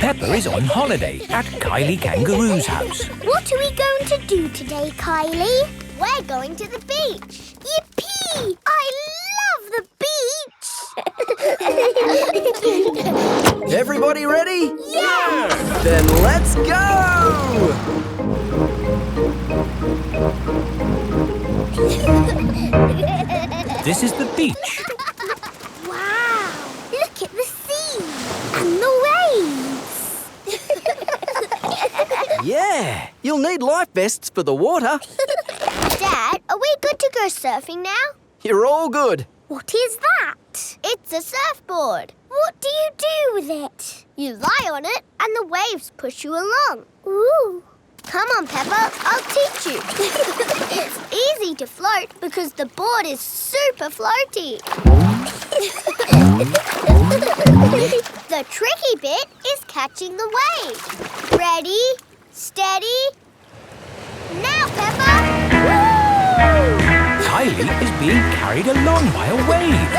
Peppa is on holiday at Kylie Kangaroo's house. What are we going to do today, Kylie? We're going to the beach. Yippee! I love the beach! Everybody ready? Yeah! Then let's go! This is the beach. Wow! Look at the sea and the waves. Yeah, you'll need life vests for the water. Dad, are we good to go surfing now? You're all good. What is that? It's a surfboard. What do you do with it? You lie on it and the waves push you along. Ooh. Come on, Peppa, I'll teach you. It's easy to float because the board is super floaty. The tricky bit is catching the wave. Ready, steady, now, Peppa! Woo! Kylie is being carried along by a wave.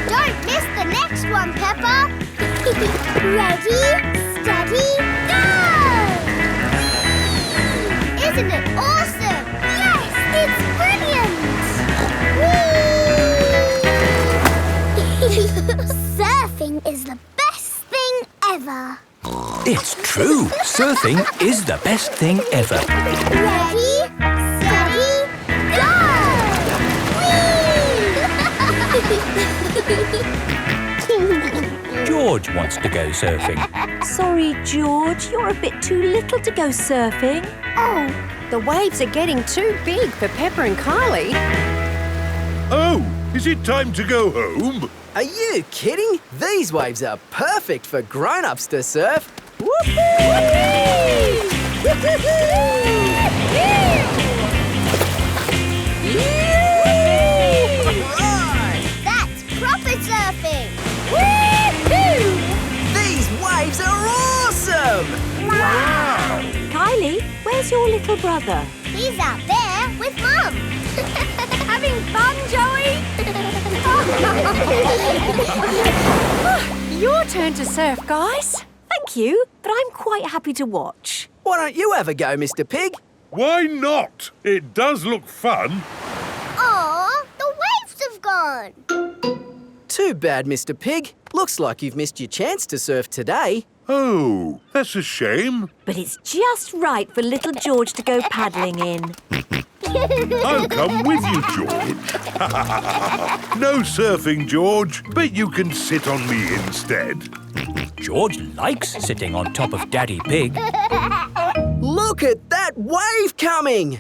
Don't miss the next one, Peppa. Ready, steady, go! Isn't it awesome? Yes, it's brilliant! Surfing is the best thing ever. It's true. Surfing is the best thing ever. Ready, steady, go! Whee! George wants to go surfing. Sorry, George, you're a bit too little to go surfing. Oh, the waves are getting too big for Peppa and Kylie. Oh, is it time to go home? Are you kidding? These waves are perfect for grown-ups to surf. That's proper surfing! These waves are awesome! Wow! Kylie, where's your little brother? He's out there with Mum. Having fun, Joey? Your turn to surf, guys. Thank you, but I'm quite happy to watch. Why don't you have a go, Mr. Pig? Why not? It does look fun. Aw, the waves have gone. Too bad, Mr. Pig. Looks like you've missed your chance to surf today. Oh, that's a shame. But it's just right for little George to go paddling in. I'll come with you, George. No surfing, George, but you can sit on me instead. George likes sitting on top of Daddy Pig. Look at that wave coming!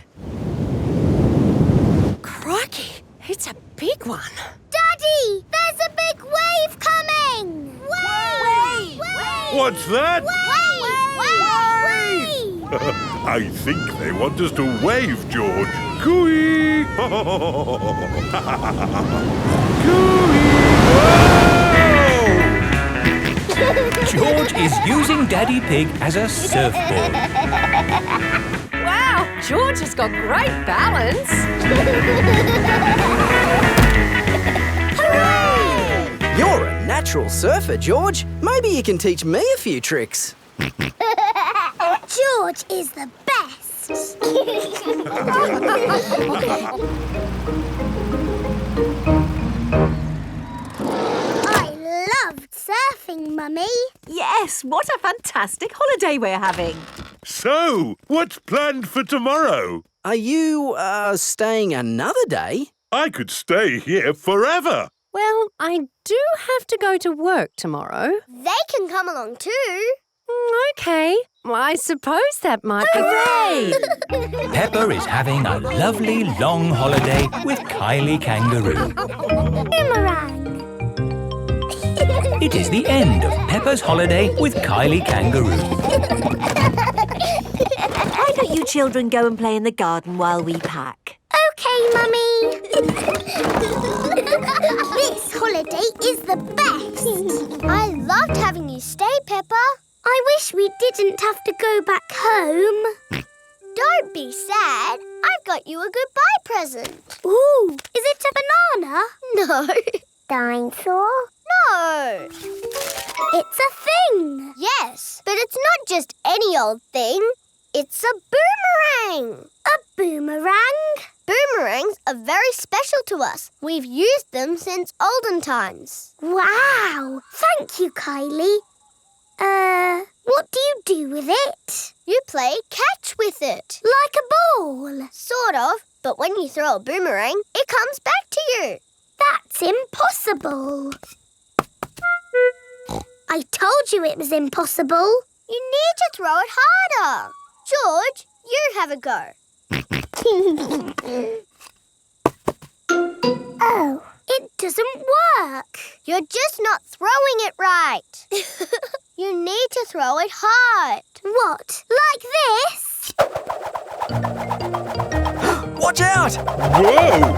Crikey, it's a big one. Daddy, there's a big wave coming! Wave! Wave! What's that? Wave! I think they want us to wave, George. Cooey! Cooey! George is using Daddy Pig as a surfboard. Wow, George has got great balance. Hooray! You're a natural surfer, George. Maybe you can teach me a few tricks. George is the best. I loved surfing, Mummy. Yes, what a fantastic holiday we're having. So, what's planned for tomorrow? Are you, staying another day? I could stay here forever. Well, I do have to go to work tomorrow. They can come along too. Okay, well, I suppose that might be... Hooray! Peppa is having a lovely long holiday with Kylie Kangaroo. Boomerang. It is the end of Peppa's holiday with Kylie Kangaroo. Why don't you children go and play in the garden while we pack? Okay, Mummy. This holiday is the best. I loved having you stay, Peppa. I wish we didn't have to go back home. Don't be sad. I've got you a goodbye present. Ooh, is it a banana? No. Dinosaur? No. It's a thing. Yes, but it's not just any old thing. It's a boomerang. A boomerang? Boomerangs are very special to us. We've used them since olden times. Wow! Thank you, Kylie. What do you do with it? You play catch with it. Like a ball? Sort of, but when you throw a boomerang, it comes back to you. That's impossible. I told you it was impossible. You need to throw it harder. George, you have a go. Oh, it doesn't work. You're just not throwing it right. You need to throw it hard. What, like this? Watch out! Whoa!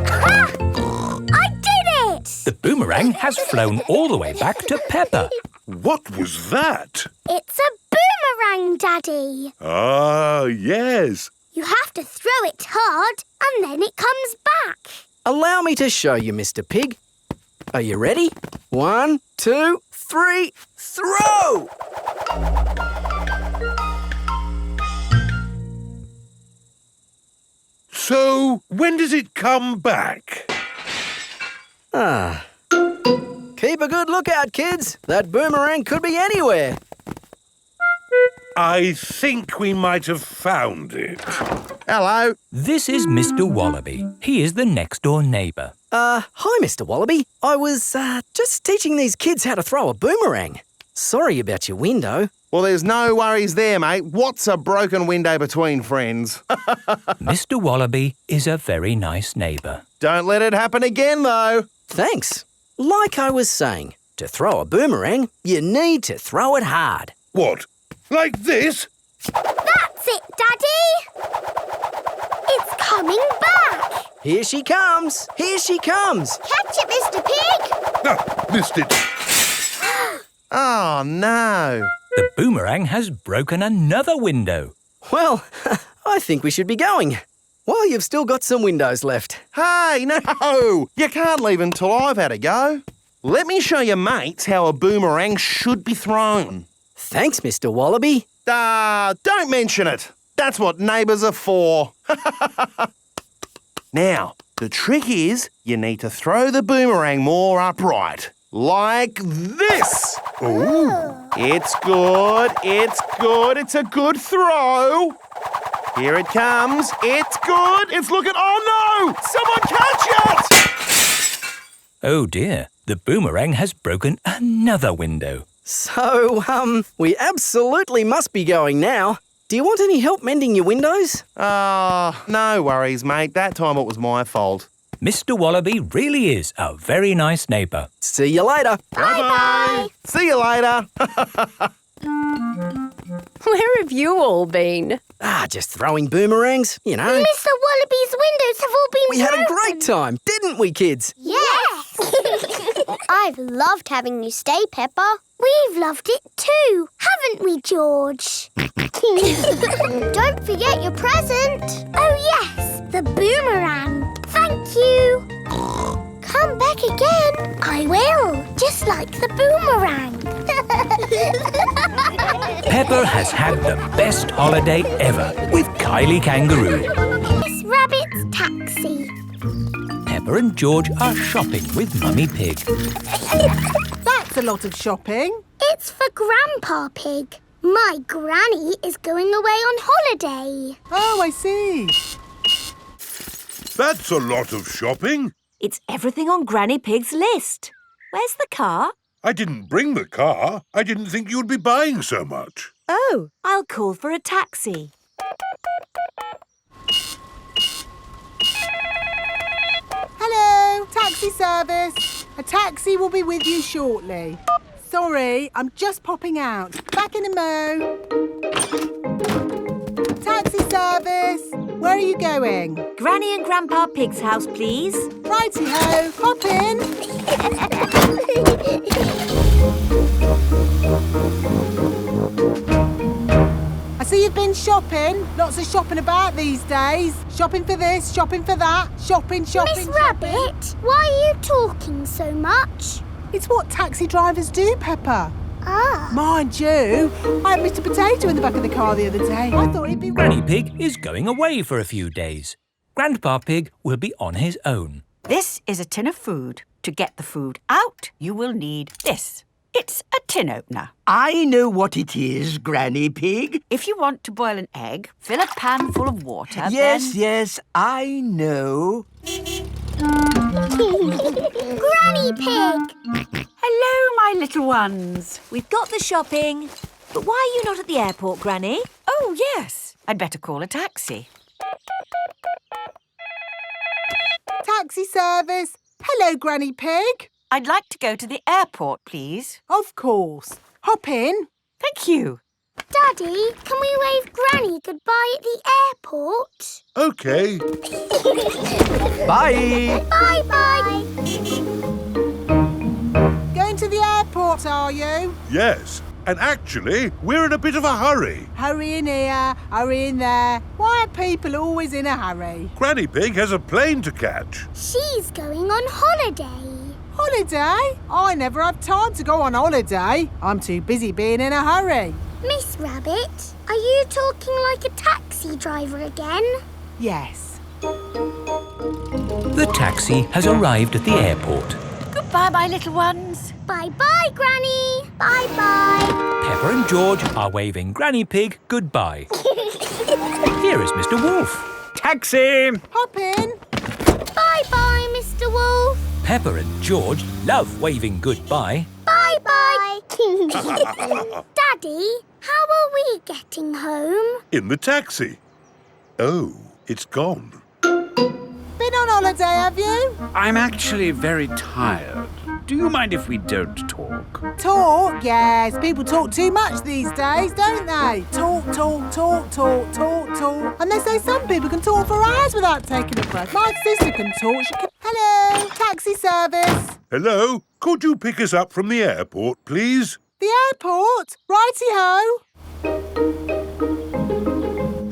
Ha! I did it! The boomerang has flown all the way back to Peppa. What was that? It's a boomerang, Daddy. Ah, yes. You have to throw it hard and then it comes back. Allow me to show you, Mr. Pig. Are you ready? 1, 2, 3, throw! So, when does it come back? Keep a good lookout, kids. That boomerang could be anywhere. I think we might have found it. Hello. This is Mr. Wallaby. He is the next-door neighbour. Hi, Mr. Wallaby. I was, just teaching these kids how to throw a boomerang. Sorry about your window. Well, there's no worries there, mate. What's a broken window between friends? Mr. Wallaby is a very nice neighbour. Don't let it happen again, though. Thanks. Like I was saying, to throw a boomerang, you need to throw it hard. What? Like this? That's it, Daddy. It's coming back. Here she comes. Here she comes. Catch it, Mr. Pig. Ah, missed it. Oh, no. The boomerang has broken another window. Well, I think we should be going. Well, you've still got some windows left. Hey, no! You can't leave until I've had a go. Let me show your mates how a boomerang should be thrown. Thanks, Mr. Wallaby. Don't mention it. That's what neighbours are for. Now, the trick is you need to throw the boomerang more upright. Like this. Oh. It's good. It's good. It's a good throw. Here it comes. It's good. It's looking... Oh, no! Someone catch it! Oh dear, the boomerang has broken another window. So, we absolutely must be going now. Do you want any help mending your windows? No worries, mate. That time it was my fault. Mr. Wallaby really is a very nice neighbour. See you later. Bye-bye. See you later. Where have you all been? Just throwing boomerangs, you know. Mr. Wallaby's windows have all been We had a broken. great time, didn't we, kids? Yes. I've loved having you stay, Peppa. We've loved it too, haven't we, George? Don't forget your present. Oh, yes, the boomerang. Thank you. Come back again. I will, just like the boomerang. Peppa has had the best holiday ever with Kylie Kangaroo. Miss Rabbit's taxi. Peppa and George are shopping with Mummy Pig. That's a lot of shopping. It's for Grandpa Pig. My granny is going away on holiday. Oh, I see. That's a lot of shopping. It's everything on Granny Pig's list. Where's the car? I didn't bring the car. I didn't think you'd be buying so much. Oh, I'll call for a taxi. Hello, taxi service. A taxi will be with you shortly. Sorry, I'm just popping out. Back in a mo. Taxi service. Where are you going? Granny and Grandpa Pig's house, please. Righty-ho, hop in. I see you've been shopping. Lots of shopping about these days. Shopping for this, shopping for that. Shopping. Miss Rabbit, why are you talking so much? It's what taxi drivers do, Peppa. Ah. Mind you, I had Mr. Potato in the back of the car the other day. I thought he'd be... Granny Pig is going away for a few days. Grandpa Pig will be on his own. This is a tin of food. To get the food out, you will need this. It's a tin opener. I know what it is, Granny Pig. If you want to boil an egg, fill a pan full of water, Yes, I know. Granny Pig! Hello, my little ones. We've got the shopping. But why are you not at the airport, Granny? Oh, yes. I'd better call a taxi. Taxi service. Hello, Granny Pig. I'd like to go to the airport, please. Of course. Hop in. Thank you. Daddy, can we wave Granny goodbye at the airport? OK. Bye. Bye-bye. Going to the airport, are you? Yes. And actually, we're in a bit of a hurry. Hurry in here, hurry in there. Why are people always in a hurry? Granny Pig has a plane to catch. She's going on holiday. Holiday? I never have time to go on holiday. I'm too busy being in a hurry. Miss Rabbit, are you talking like a taxi driver again? Yes. The taxi has arrived at the airport. Goodbye, my little ones. Bye-bye, Granny. Bye-bye. Peppa and George are waving Granny Pig goodbye. Here is Mr. Wolf. Taxi. Hop in. Bye-bye, Mr. Wolf. Peppa and George love waving goodbye. Bye-bye. Daddy, how are we getting home? In the taxi. Oh, it's gone. Been on holiday, have you? I'm actually very tired. Do you mind if we don't talk? Talk? Yes. People talk too much these days, don't they? Talk. And they say some people can talk for hours without taking a breath. My sister can talk. She can... Hello, taxi service. Hello? Could you pick us up from the airport, please? The airport? Righty-ho.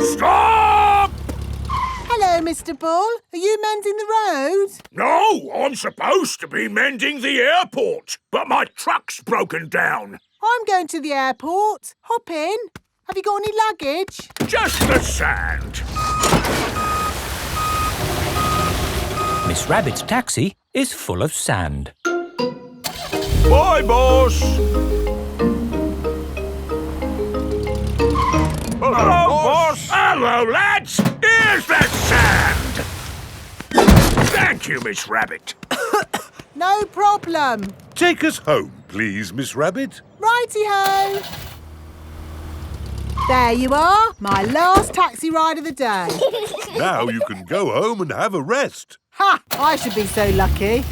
Stop! Hello, Mr. Bull. Are you mending the road? No, I'm supposed to be mending the airport, but my truck's broken down. I'm going to the airport. Hop in. Have you got any luggage? Just the sand. Miss Rabbit's taxi is full of sand. Bye, boss. Hello, boss. Hello, lads. Here's the sand. Thank you, Miss Rabbit. No problem. Take us home, please, Miss Rabbit. Righty-ho. There you are, my last taxi ride of the day. Now you can go home and have a rest. Ha! I should be so lucky.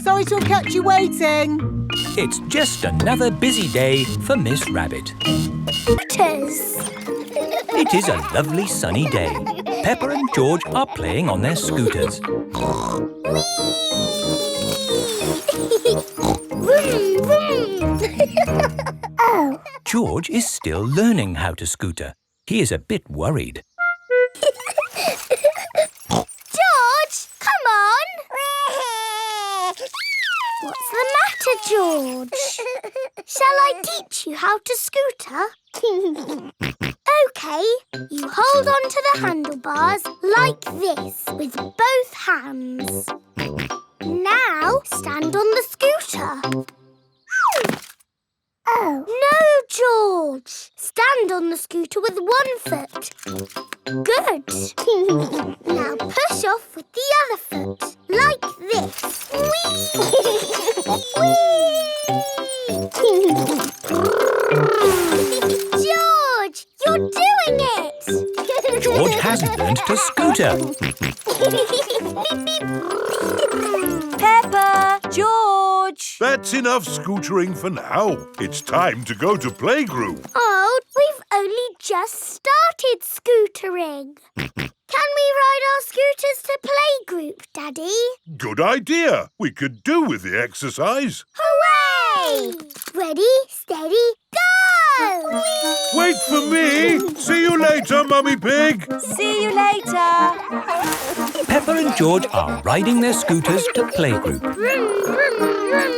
Sorry to have kept you waiting. It's just another busy day for Miss Rabbit. Scooters. It is a lovely sunny day. Peppa and George are playing on their scooters. Vroom, vroom. Oh. George is still learning how to scooter. He is a bit worried. George, come on. What's the matter, George? Shall I teach you how to scooter? OK, you hold on to the handlebars like this with both hands. Now stand on the scooter. Oh. No, George. Stand on the scooter with one foot. Good. Now push off with the other foot, like this. George, you're doing it! George has learned to scooter. Peppa! George! That's enough scootering for now. It's time to go to playgroup. Oh, we've only just started scootering. Can we ride our scooters to playgroup, Daddy? Good idea. We could do with the exercise. Hooray! Ready, steady, go! go! Wait for me! See you later, Mummy Pig! See you later. Peppa and George are riding their scooters to playgroup. Vroom, vroom, vroom.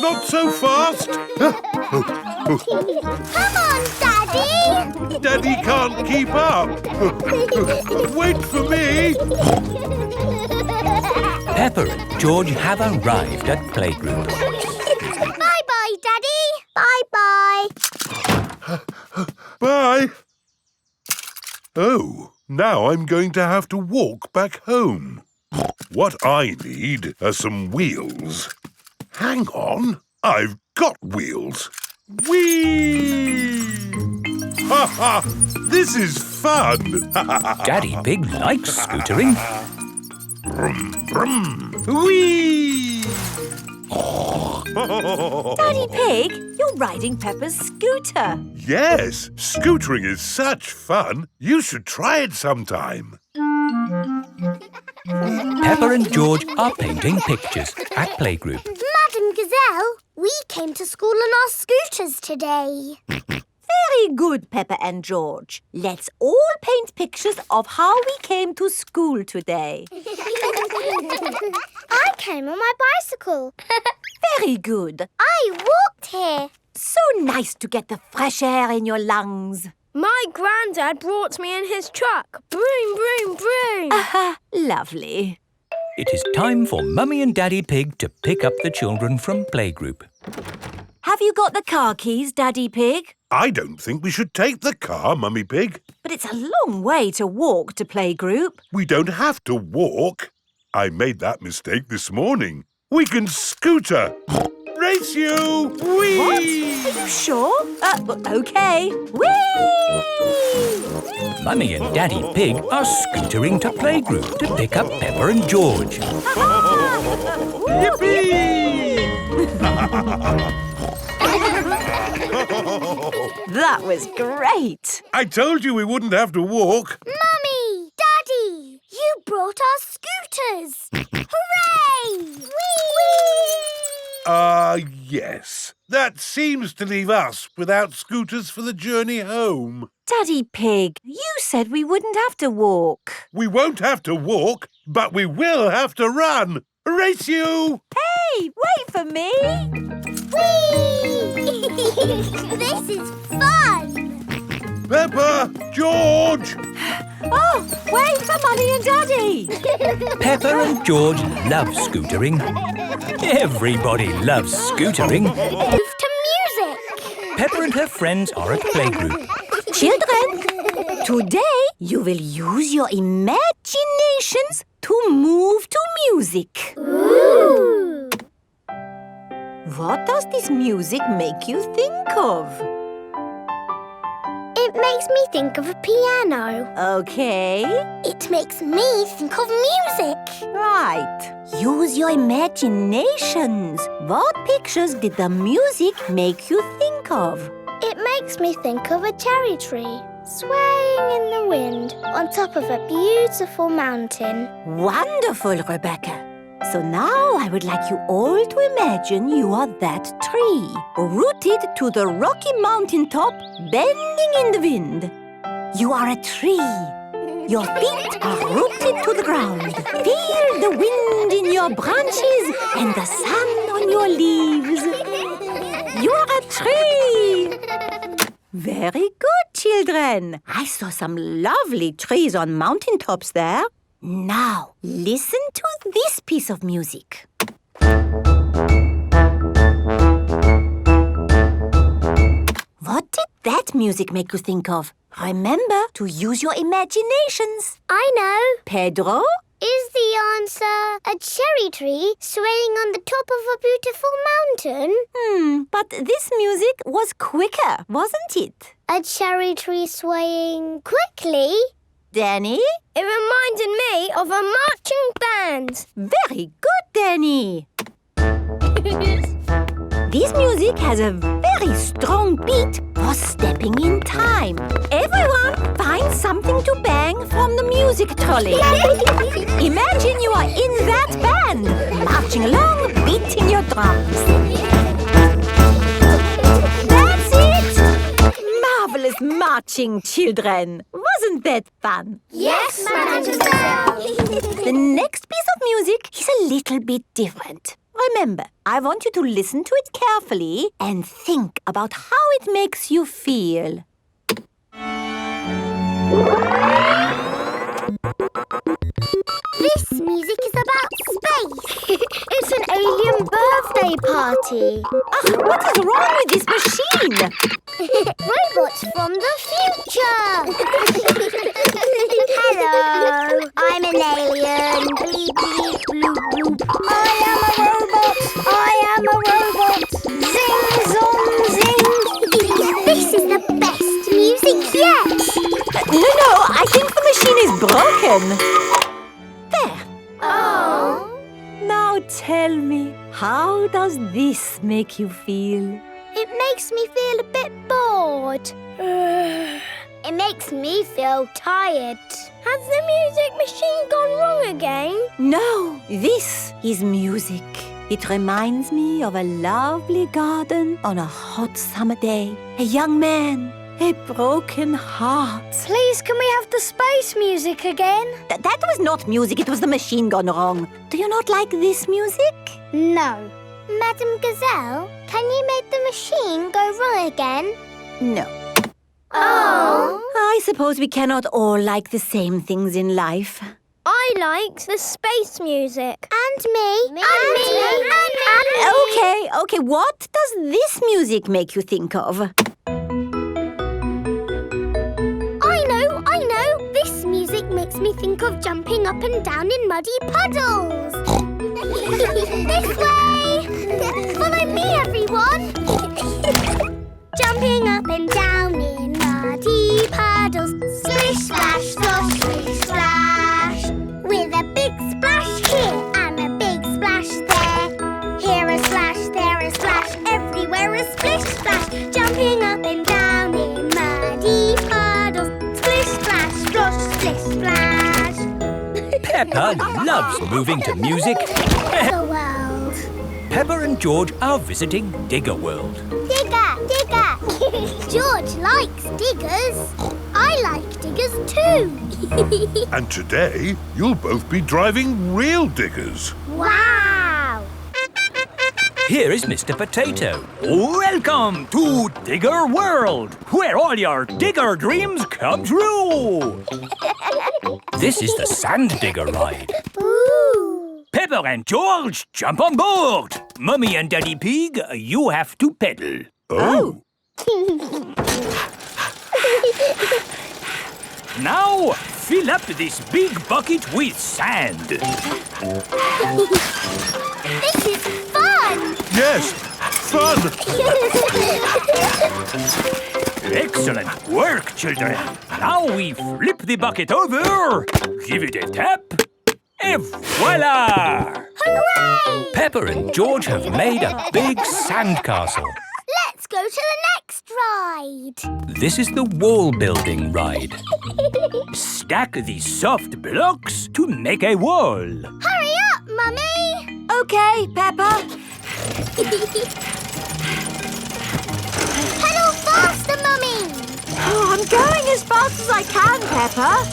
Not so fast! Come on, Daddy! Daddy can't keep up! Wait for me! Peppa and George have arrived at playgroup. Bye-bye, Daddy! Bye-bye! Bye! Oh, now I'm going to have to walk back home. What I need are some wheels. Hang on, I've got wheels. Whee! Ha ha! This is fun! Daddy Pig likes scootering. Brum, brum. Whee! Daddy Pig, you're riding Peppa's scooter. Yes, scootering is such fun. You should try it sometime. Peppa and George are painting pictures at playgroup. Madam Gazelle, we came to school on our scooters today. Very good, Peppa and George. Let's all paint pictures of how we came to school today. I came on my bicycle. Very good. I walked here. So nice to get the fresh air in your lungs. My granddad brought me in his truck. Broom, broom, broom. Aha, lovely. It is time for Mummy and Daddy Pig to pick up the children from playgroup. Have you got the car keys, Daddy Pig? I don't think we should take the car, Mummy Pig. But it's a long way to walk to playgroup. We don't have to walk. I made that mistake this morning. We can scooter. Race you! Whee! What? Are you sure? OK. Whee! Mummy and Daddy Pig are scootering to playgroup to pick up Peppa and George. Yippee! That was great. I told you we wouldn't have to walk. Mummy! Daddy! You brought our scooters! Hooray! Whee! Yes. That seems to leave us without scooters for the journey home. Daddy Pig, you said we wouldn't have to walk. We won't have to walk, but we will have to run. Race you! Hey, wait for me. Whee! This is fun! Peppa! George! Oh, wait for Mummy and Daddy. Peppa and George love scootering. Everybody loves scootering. Move to music! Peppa and her friends are at playgroup. Children, today you will use your imaginations to move to music. Ooh! What does this music make you think of? It makes me think of a piano. Okay. It makes me think of music. Right. Use your imaginations. What pictures did the music make you think of? It makes me think of a cherry tree swaying in the wind on top of a beautiful mountain. Wonderful, Rebecca. So now I would like you all to imagine you are that tree, rooted to the rocky mountain top, bending in the wind. You are a tree. Your feet are rooted to the ground. Feel the wind in your branches and the sun on your leaves. You are a tree. Very good, children. I saw some lovely trees on mountaintops there. Now, listen to this piece of music. What did that music make you think of? Remember to use your imaginations. I know. Pedro? Is the answer a cherry tree swaying on the top of a beautiful mountain? But this music was quicker, wasn't it? A cherry tree swaying quickly? Danny? It reminded me of a marching band. Very good, Danny. This music has a very strong beat for stepping in time. Everyone find something to bang from the music trolley. Imagine you are in that band, marching along, beating your drums. That's marching, children. Wasn't that fun? Yes, Mademoiselle. The next piece of music is a little bit different. Remember, I want you to listen to it carefully and think about how it makes you feel. This music is about space. It's an alien birthday party. What is wrong with this machine? Robots from the future. Hello, I'm an alien. Bleep, bleep, bloop, bloop. I am a robot. I am a robot. Zing, zong, zing. This is the best music yet. No, I think the machine is broken. There. Oh. Now tell me, how does this make you feel? It makes me feel a bit bored. It makes me feel tired. Has the music machine gone wrong again? No, this is music. It reminds me of a lovely garden on a hot summer day. A young man, a broken heart. Please, can we have the space music again? That was not music, it was the machine gone wrong. Do you not like this music? No. Madame Gazelle, can you make the machine go wrong again? No. Oh. I suppose we cannot all like the same things in life. I like the space music. And me. And me. Okay, what does this music make you think of? I know. This music makes me think of jumping up and down in muddy puddles. This way. Follow me, everyone. Jumping up and down in muddy puddles. Splish, splash, slosh, splish, splash. With a big splash here and a big splash there. Here a splash, there a splash, everywhere a splish, splash. Jumping up and down in muddy puddles. Splish, splash, slosh, splish, splash. Peppa loves moving to music. The world. Peppa and George are visiting Digger World. Digger, digger. George likes diggers. I like diggers too. And today, you'll both be driving real diggers. Wow. Here is Mr. Potato. Welcome to Digger World, where all your digger dreams come true. This is the Sand Digger ride. Ooh. Peppa and George, jump on board. Mummy and Daddy Pig, you have to pedal. Oh. Now, fill up this big bucket with sand. This is fun. Yes, fun. Excellent work, children. Now we flip the bucket over, give it a tap, and voila! Hooray! Peppa and George have made a big sandcastle. Let's go to the next ride. This is the wall building ride. Stack the soft blocks to make a wall. Hurry up, Mummy. Okay, Peppa. Pedal faster, Mummy. Oh, I'm going as fast as I can, Peppa.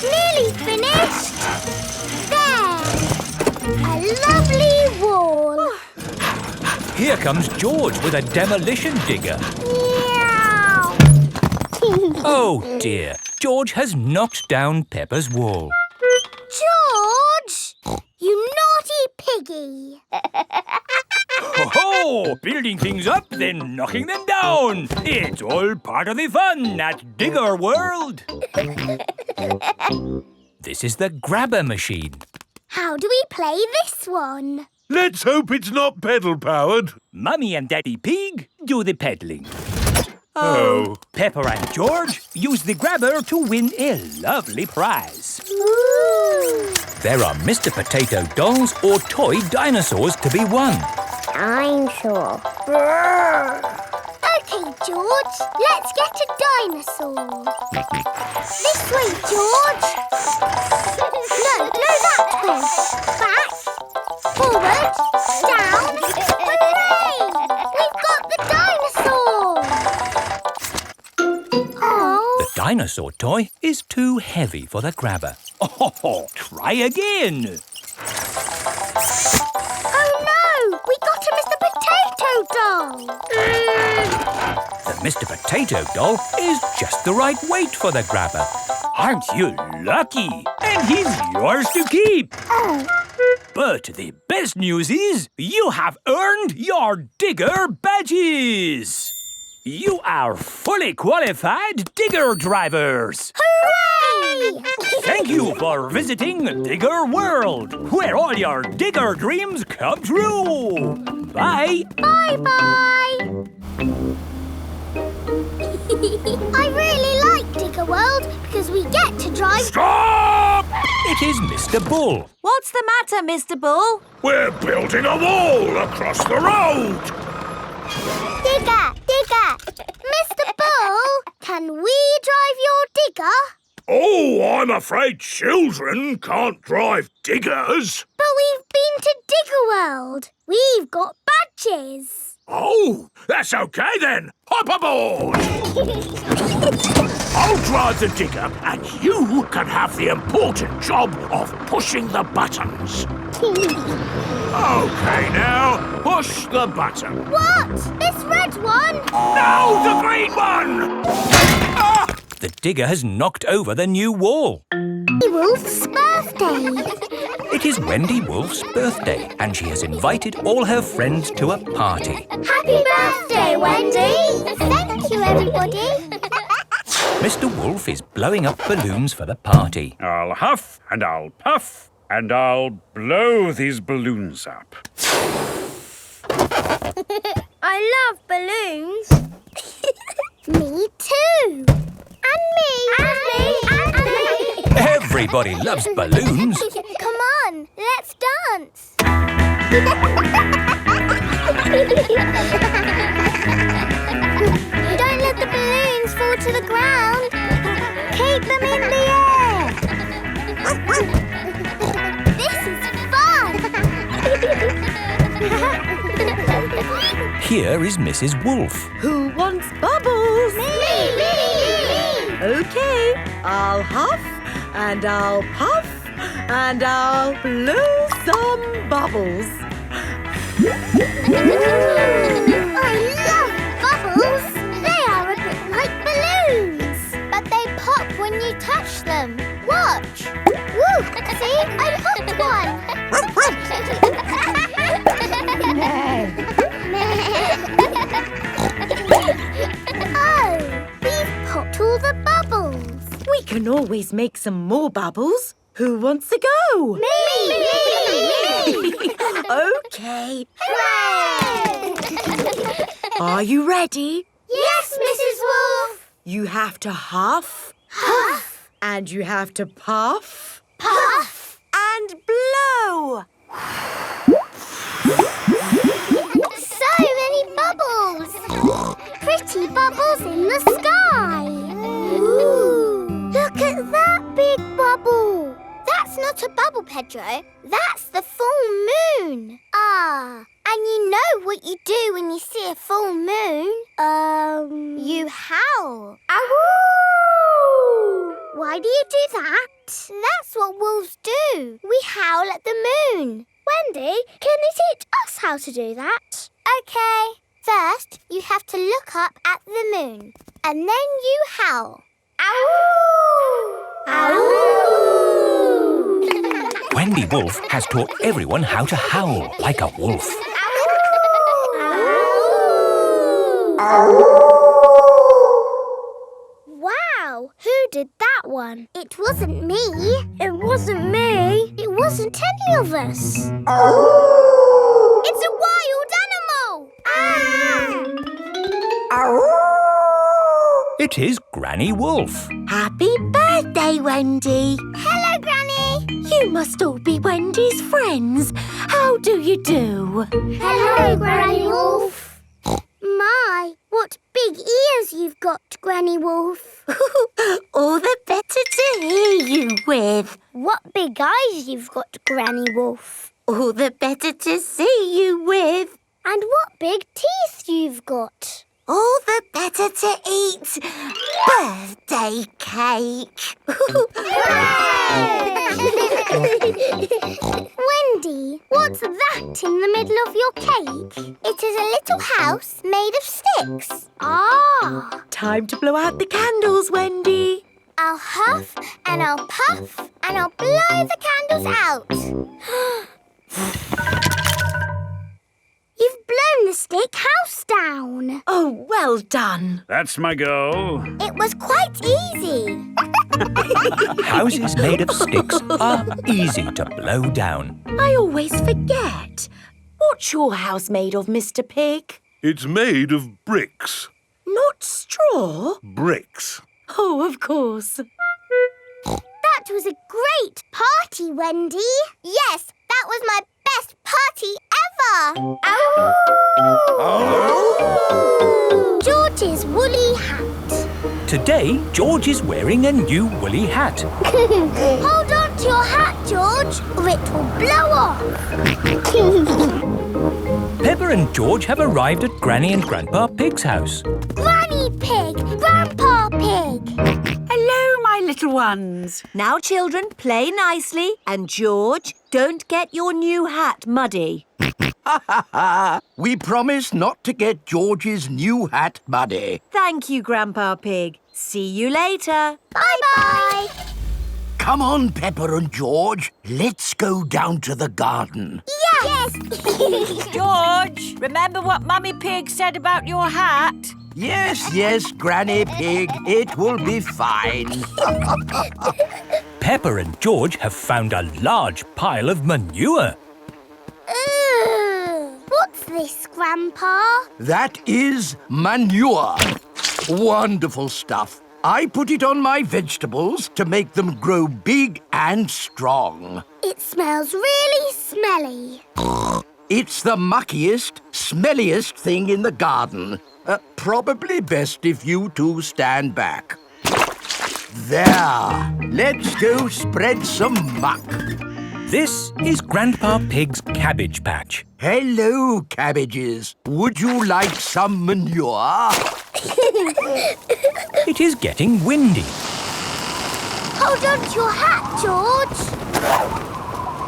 Nearly finished. There. A lovely wall. Here comes George with a demolition digger. Meow. Oh dear, George has knocked down Peppa's wall. George, you naughty piggy. Ho-ho! Building things up, then knocking them down. It's all part of the fun at Digger World. This is the grabber machine. How do we play this one? Let's hope it's not pedal-powered. Mummy and Daddy Pig do the peddling. Oh. Peppa and George use the grabber to win a lovely prize. Ooh. There are Mr. Potato dolls or toy dinosaurs to be won. Dinosaur. Okay, George, let's get a dinosaur. This way, George. No, that way. Back, forward, down. Hooray! We've got the dinosaur. dinosaur toy is too heavy for the grabber. Oh, try again. Oh no! We got a Mr. Potato Doll! The Mr. Potato Doll is just the right weight for the grabber. Aren't you lucky? And he's yours to keep. Oh. But the best news is you have earned your digger badges. You are fully qualified digger drivers. Hooray! Thank you for visiting Digger World, where all your digger dreams come true. Bye. Bye-bye! I really like Digger World because we get to drive... Stop! It is Mr. Bull. What's the matter, Mr. Bull? We're building a wall across the road. Digger! Digger! Mr. Bull, can we drive your digger? Oh, I'm afraid children can't drive diggers. But we've been to Digger World. We've got badges. Oh, that's okay then. Hop aboard. I'll drive the digger and you can have the important job of pushing the buttons. Okay, now, push the button. What? This red one? No, the green one! Ah! The digger has knocked over the new wall. Wolf's birthday. It is Wendy Wolf's birthday, and she has invited all her friends to a party. Happy birthday, Wendy! Thank you, everybody. Mr. Wolf is blowing up balloons for the party. I'll huff and I'll puff and I'll blow these balloons up. I love balloons. Me too. And me. And me. And me. Everybody loves balloons. Come on, let's dance. Don't let the balloons fall to the ground. Keep them in the air. This is fun. Here is Mrs. Wolf. Who wants bubbles? Me. Okay, I'll huff and I'll puff and I'll blow some bubbles. I love bubbles. They are a bit like balloons, but they pop when you touch them. Watch. Woo! See, I popped one. Oh, we've popped all the bubbles. We can always make some more bubbles. Who wants to go? Me! Okay. Hooray! Are you ready? Yes, Mrs. Wolf. You have to huff. Huff. And you have to puff. Puff. And blow. So many bubbles. Pretty bubbles in the sky. Ooh. Look at that big bubble. That's not a bubble, Pedro. That's the full moon. Ah, and you know what you do when you see a full moon? You howl. Ow! Why do you do that? That's what wolves do. We howl at the moon. Wendy, can you teach us how to do that? Okay. First, you have to look up at the moon. And then you howl. Ow! Ow! Wendy Wolf has taught everyone how to howl like a wolf. Wow, who did that one? It wasn't me. It wasn't me. It wasn't any of us. It's a wild animal. It is Granny Wolf. Happy birthday, Wendy. Hello, Granny. You must all be Wendy's friends. How do you do? Hello, Granny Wolf. My, what big ears you've got, Granny Wolf. All the better to hear you with. What big eyes you've got, Granny Wolf. All the better to see you with. And what big teeth you've got. All the better to eat. Birthday cake. Wendy, what's that in the middle of your cake? It is a little house made of sticks. Ah! Time to blow out the candles, Wendy. I'll huff and I'll puff and I'll blow the candles out. You've blown the stick house down. Oh, well done. That's my go. It was quite easy. Houses made of sticks are easy to blow down. I always forget. What's your house made of, Mr. Pig? It's made of bricks. Not straw? Bricks. Oh, of course. That was a great party, Wendy. Yes, that was my best party ever. Oh. George's woolly hat. Today, George is wearing a new woolly hat. Hold on to your hat, George, or it will blow off. Peppa and George have arrived at Granny and Grandpa Pig's house. Granny Pig, Grandpa Pig. Hello, my little ones. Now, children, play nicely. And, George, don't get your new hat muddy. We promise not to get George's new hat muddy. Thank you, Grandpa Pig. See you later. Bye-bye. Come on, Peppa and George. Let's go down to the garden. Yes. George, remember what Mummy Pig said about your hat? Yes, Granny Pig. It will be fine. Peppa and George have found a large pile of manure. What's this, Grandpa? That is manure. Wonderful stuff. I put it on my vegetables to make them grow big and strong. It smells really smelly. It's the muckiest, smelliest thing in the garden. Probably best if you two stand back. There. Let's go spread some muck. This is Grandpa Pig's cabbage patch. Hello, cabbages. Would you like some manure? It is getting windy. Hold on to your hat, George.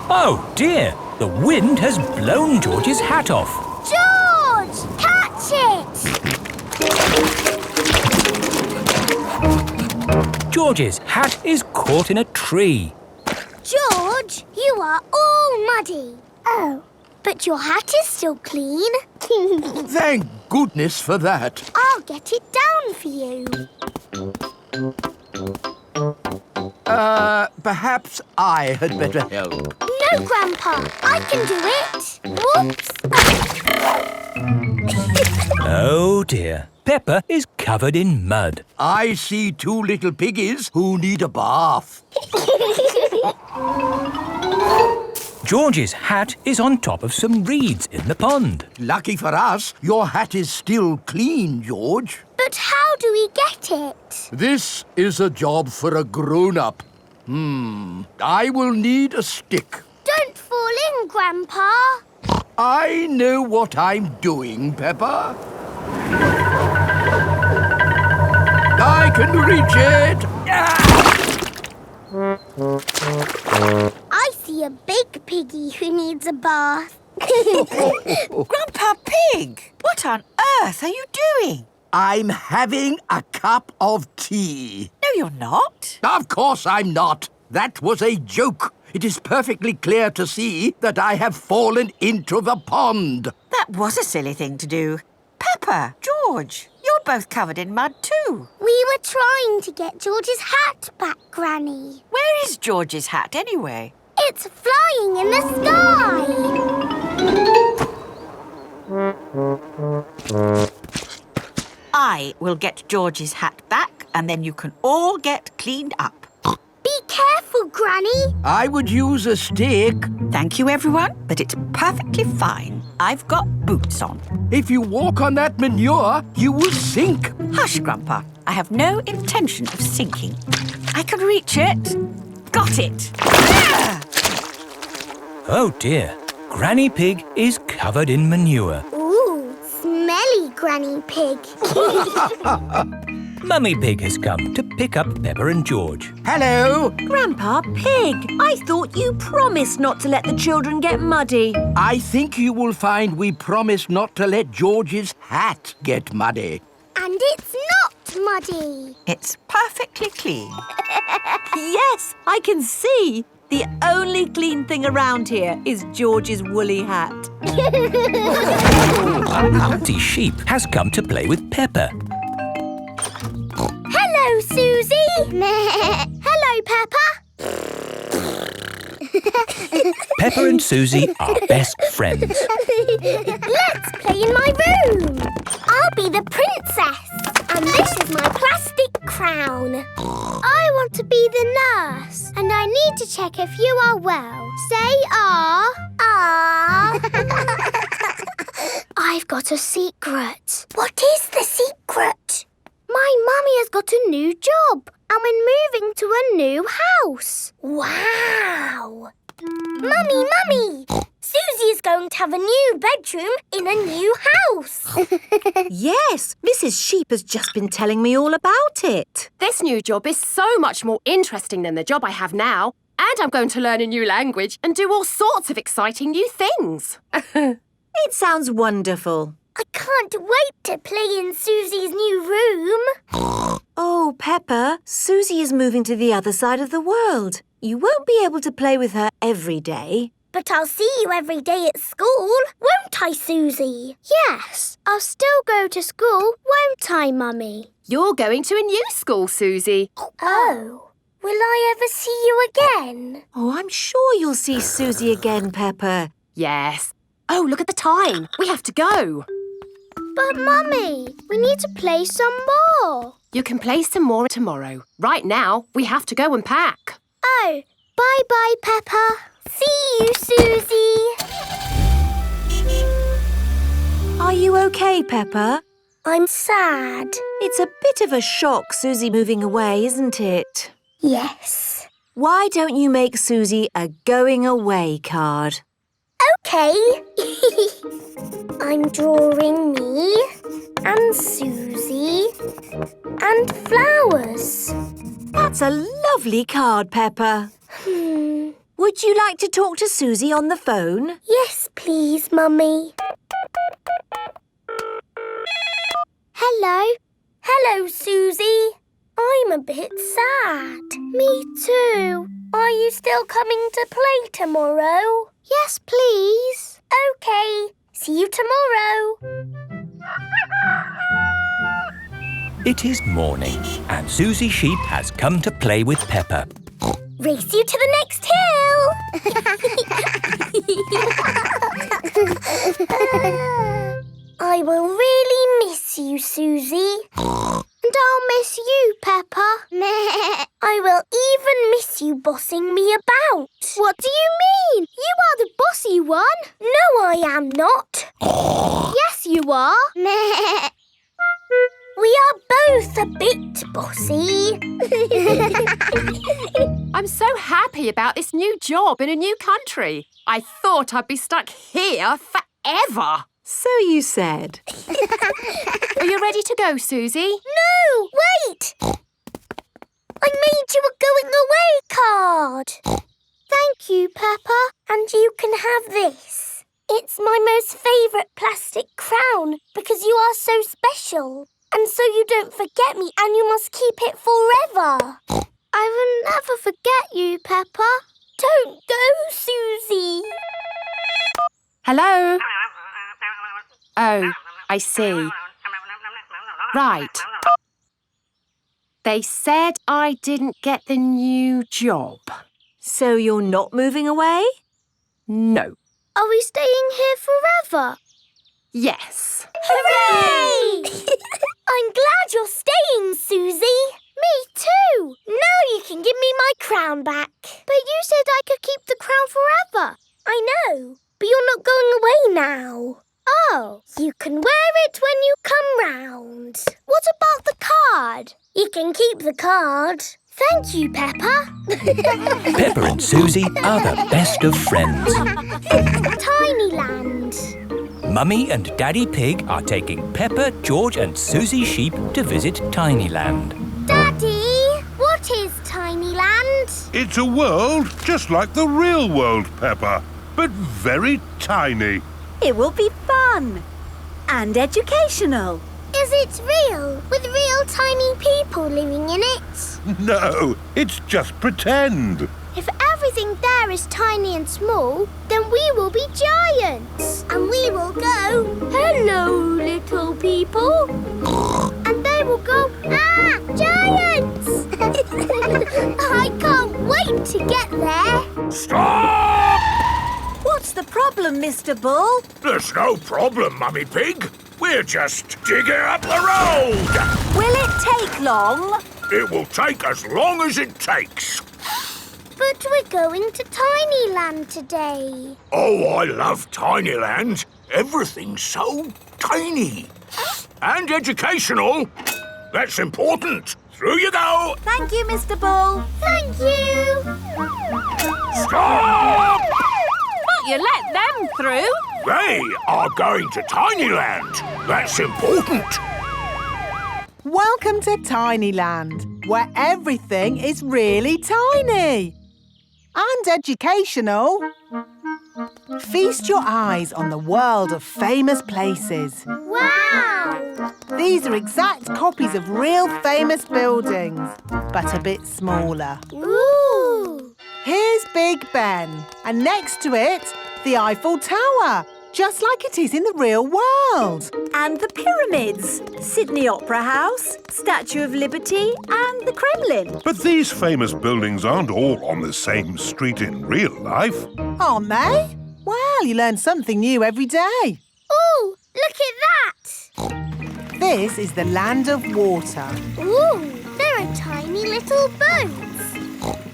Oh dear, the wind has blown George's hat off. George, catch it. George's hat is caught in a tree. George, you are all muddy. Oh, but your hat is still clean. Thank goodness for that. I'll get it down for you. Perhaps I had better help. No, Grandpa, I can do it. Whoops. Oh dear, Peppa is covered in mud. I see two little piggies who need a bath. George's hat is on top of some reeds in the pond. Lucky for us, your hat is still clean, George. But how do we get it? This is a job for a grown-up. I will need a stick. Don't fall in, Grandpa. I know what I'm doing, Peppa. I can reach it. I see a big piggy who needs a bath. Grandpa Pig, what on earth are you doing? I'm having a cup of tea. No, you're not. Of course I'm not. That was a joke. It is perfectly clear to see that I have fallen into the pond. That was a silly thing to do. Peppa, George, you're both covered in mud too. We were trying to get George's hat back, Granny. Where is George's hat anyway? It's flying in the sky. I will get George's hat back and then you can all get cleaned up. Be careful, Granny. I would use a stick. Thank you, everyone, but it's perfectly fine. I've got boots on. If you walk on that manure, you will sink. Hush, Grandpa. I have no intention of sinking. I can reach it. Got it. Ah! Oh dear, Granny Pig is covered in manure. Ooh, smelly, Granny Pig. Mummy Pig has come to pick up Peppa and George. Hello. Grandpa Pig, I thought you promised not to let the children get muddy. I think you will find we promised not to let George's hat get muddy. And it's not muddy. It's perfectly clean. Yes, I can see. The only clean thing around here is George's woolly hat. Auntie Sheep has come to play with Peppa. Hello, Susie. Hello, Peppa. Peppa and Susie are best friends. Let's play in my room. I'll be the princess. And this is my plastic crown. I want to be the nurse. And I need to check if you are well. Say ah. Ah. I've got a secret. What is the secret? My mummy has got a new job. And we're moving to a new house. Wow. Mummy! Susie is going to have a new bedroom in a new house. Yes, Mrs. Sheep has just been telling me all about it. This new job is so much more interesting than the job I have now. And I'm going to learn a new language and do all sorts of exciting new things. It sounds wonderful. I can't wait to play in Susie's new room. Oh, Peppa, Susie is moving to the other side of the world. You won't be able to play with her every day. But I'll see you every day at school, won't I, Susie? Yes, I'll still go to school, won't I, Mummy? You're going to a new school, Susie. Oh, will I ever see you again? Oh, I'm sure you'll see Susie again, Peppa. Yes. Oh, look at the time. We have to go. But, Mummy, we need to play some more. You can play some more tomorrow. Right now, we have to go and pack. Oh, bye-bye, Peppa. See you, Susie. Are you okay, Peppa? I'm sad. It's a bit of a shock, Susie moving away, isn't it? Yes. Why don't you make Susie a going away card? OK. I'm drawing me and Susie and flowers. That's a lovely card, Peppa. Would you like to talk to Susie on the phone? Yes, please, Mummy. Hello. Hello, Susie. I'm a bit sad. Me too. Are you still coming to play tomorrow? Yes, please. OK. See you tomorrow. It is morning and Susie Sheep has come to play with Peppa. Race you to the next hill. I will really miss you, Susie. And I'll miss you, Peppa. I will even miss you bossing me about. What do you mean? You are the bossy one. No, I am not. Yes, you are. We are both a bit bossy. I'm so happy about this new job in a new country. I thought I'd be stuck here forever. So you said. Are you ready to go, Susie? No, wait! I made you a going away card. Thank you, Peppa. And you can have this. It's my most favourite plastic crown because you are so special. And so you don't forget me and you must keep it forever. I will never forget you, Peppa. Don't go, Susie. Hello? Oh, I see. Right. They said I didn't get the new job. So you're not moving away? No. Are we staying here forever? Yes. Hooray! I'm glad you're staying, Susie. Me too. Now you can give me my crown back. But you said I could keep the crown forever. I know, but you're not going away now. Oh, you can wear it when you come round. What about the card? You can keep the card. Thank you, Peppa. Peppa and Susie are the best of friends. Tiny Land. Mummy and Daddy Pig are taking Peppa, George and Susie Sheep to visit Tinyland. Daddy, what is Tinyland? It's a world just like the real world, Peppa, but very tiny. It will be fun and educational. Is it real, with real tiny people living in it? No, it's just pretend. If everything there is tiny and small, then we will be giants. And we will go, hello, little people. And they will go, ah, giants! I can't wait to get there. Stop! What's the problem, Mr. Bull? There's no problem, Mummy Pig. We're just digging up the road. Will it take long? It will take as long as it takes. But we're going to Tinyland today. Oh, I love Tinyland. Everything's so tiny. And educational. That's important. Through you go. Thank you, Mr. Bull. Thank you. Stop! But you let them through. They are going to Tinyland. That's important. Welcome to Tinyland, where everything is really tiny. And educational. Feast your eyes on the world of famous places. Wow! These are exact copies of real famous buildings, but a bit smaller. Ooh! Here's Big Ben, and next to it, the Eiffel Tower, just like it is in the real world. And the pyramids, Sydney Opera House, Statue of Liberty and the Kremlin. But these famous buildings aren't all on the same street in real life. Aren't they? Well, you learn something new every day. Ooh, look at that! This is the land of water. Ooh, there are tiny little boats.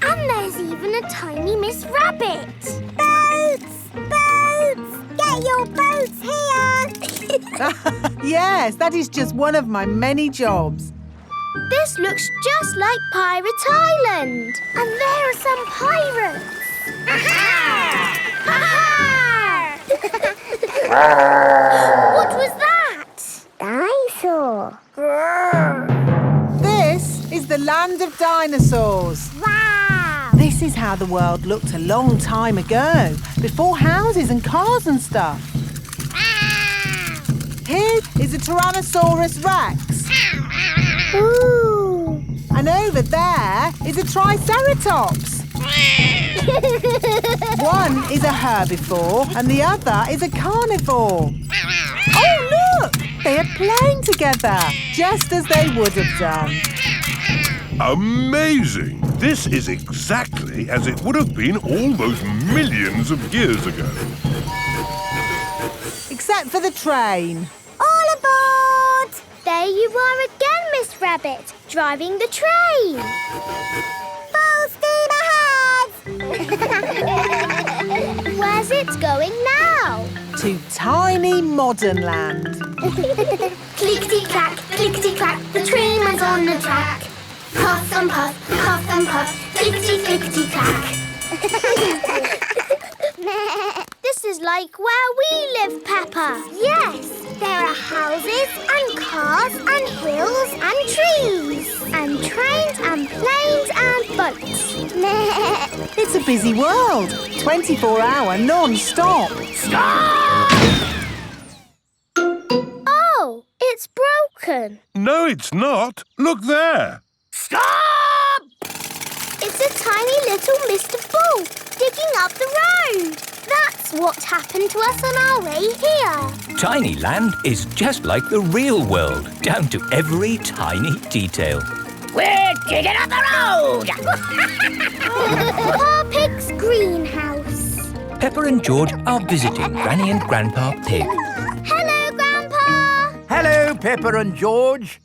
And there's even a tiny Miss Rabbit. Boats! Boats! Get your boats here! Yes, that is just one of my many jobs. This looks just like Pirate Island. And there are some pirates. Aha! What was that? Dinosaur. This is the land of dinosaurs. Wow! This is how the world looked a long time ago, before houses and cars and stuff. Here is a Tyrannosaurus Rex. Ooh! And over there is a Triceratops. One is a herbivore and the other is a carnivore. Oh, look! They are playing together, just as they would have done. Amazing! This is exactly as it would have been all those millions of years ago. Except for the train. All aboard! There you are again, Miss Rabbit, driving the train. Full steam ahead! Where's it going now? To tiny modern land. Clickety-clack, clickety-clack, the train runs on the track. Puff and puff, clickety-clickety-clack. This is like where we live, Peppa. Yes, there are houses and cars and hills and trees and trains and planes and boats. It's a busy world. 24-hour non-stop. Stop! Oh, it's broken. No, it's not. Look there. Stop! It's a tiny little Mr. Bull digging up the road. That's what happened to us on our way here. Tinyland is just like the real world, down to every tiny detail. We're digging up the road! Peppa Pig's greenhouse. Peppa and George are visiting Granny and Grandpa Pig. Hello, Grandpa. Hello, Peppa and George.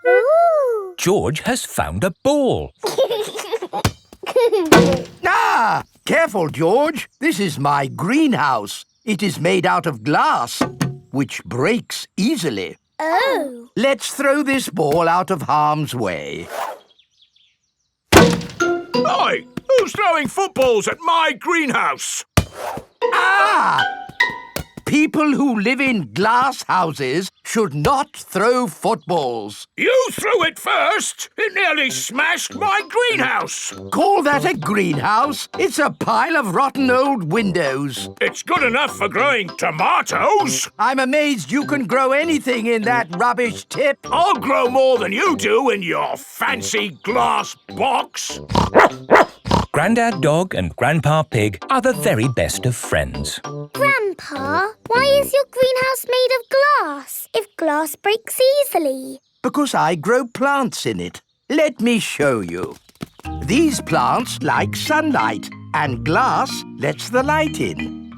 Ooh. George has found a ball. Ah! Careful, George. This is my greenhouse. It is made out of glass, which breaks easily. Oh. Let's throw this ball out of harm's way. Oi! Who's throwing footballs at my greenhouse? Ah! People who live in glass houses should not throw footballs. You threw it first. It nearly smashed my greenhouse. Call that a greenhouse? It's a pile of rotten old windows. It's good enough for growing tomatoes. I'm amazed you can grow anything in that rubbish tip. I'll grow more than you do in your fancy glass box. Grandad Dog and Grandpa Pig are the very best of friends. Grandpa, why is your greenhouse made of glass if glass breaks easily? Because I grow plants in it. Let me show you. These plants like sunlight, and glass lets the light in.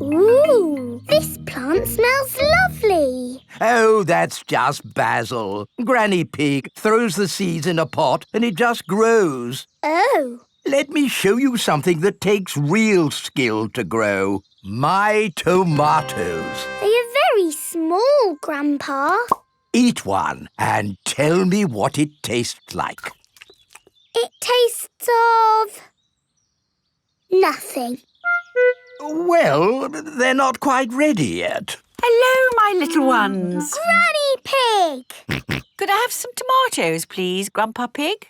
Ooh, this plant smells lovely. Oh, that's just basil. Granny Pig throws the seeds in a pot and it just grows. Oh. Let me show you something that takes real skill to grow. My tomatoes. They are very small, Grandpa. Eat one and tell me what it tastes like. It tastes of... nothing. Well, they're not quite ready yet. Hello, my little ones. Granny Pig! Could I have some tomatoes, please, Grandpa Pig?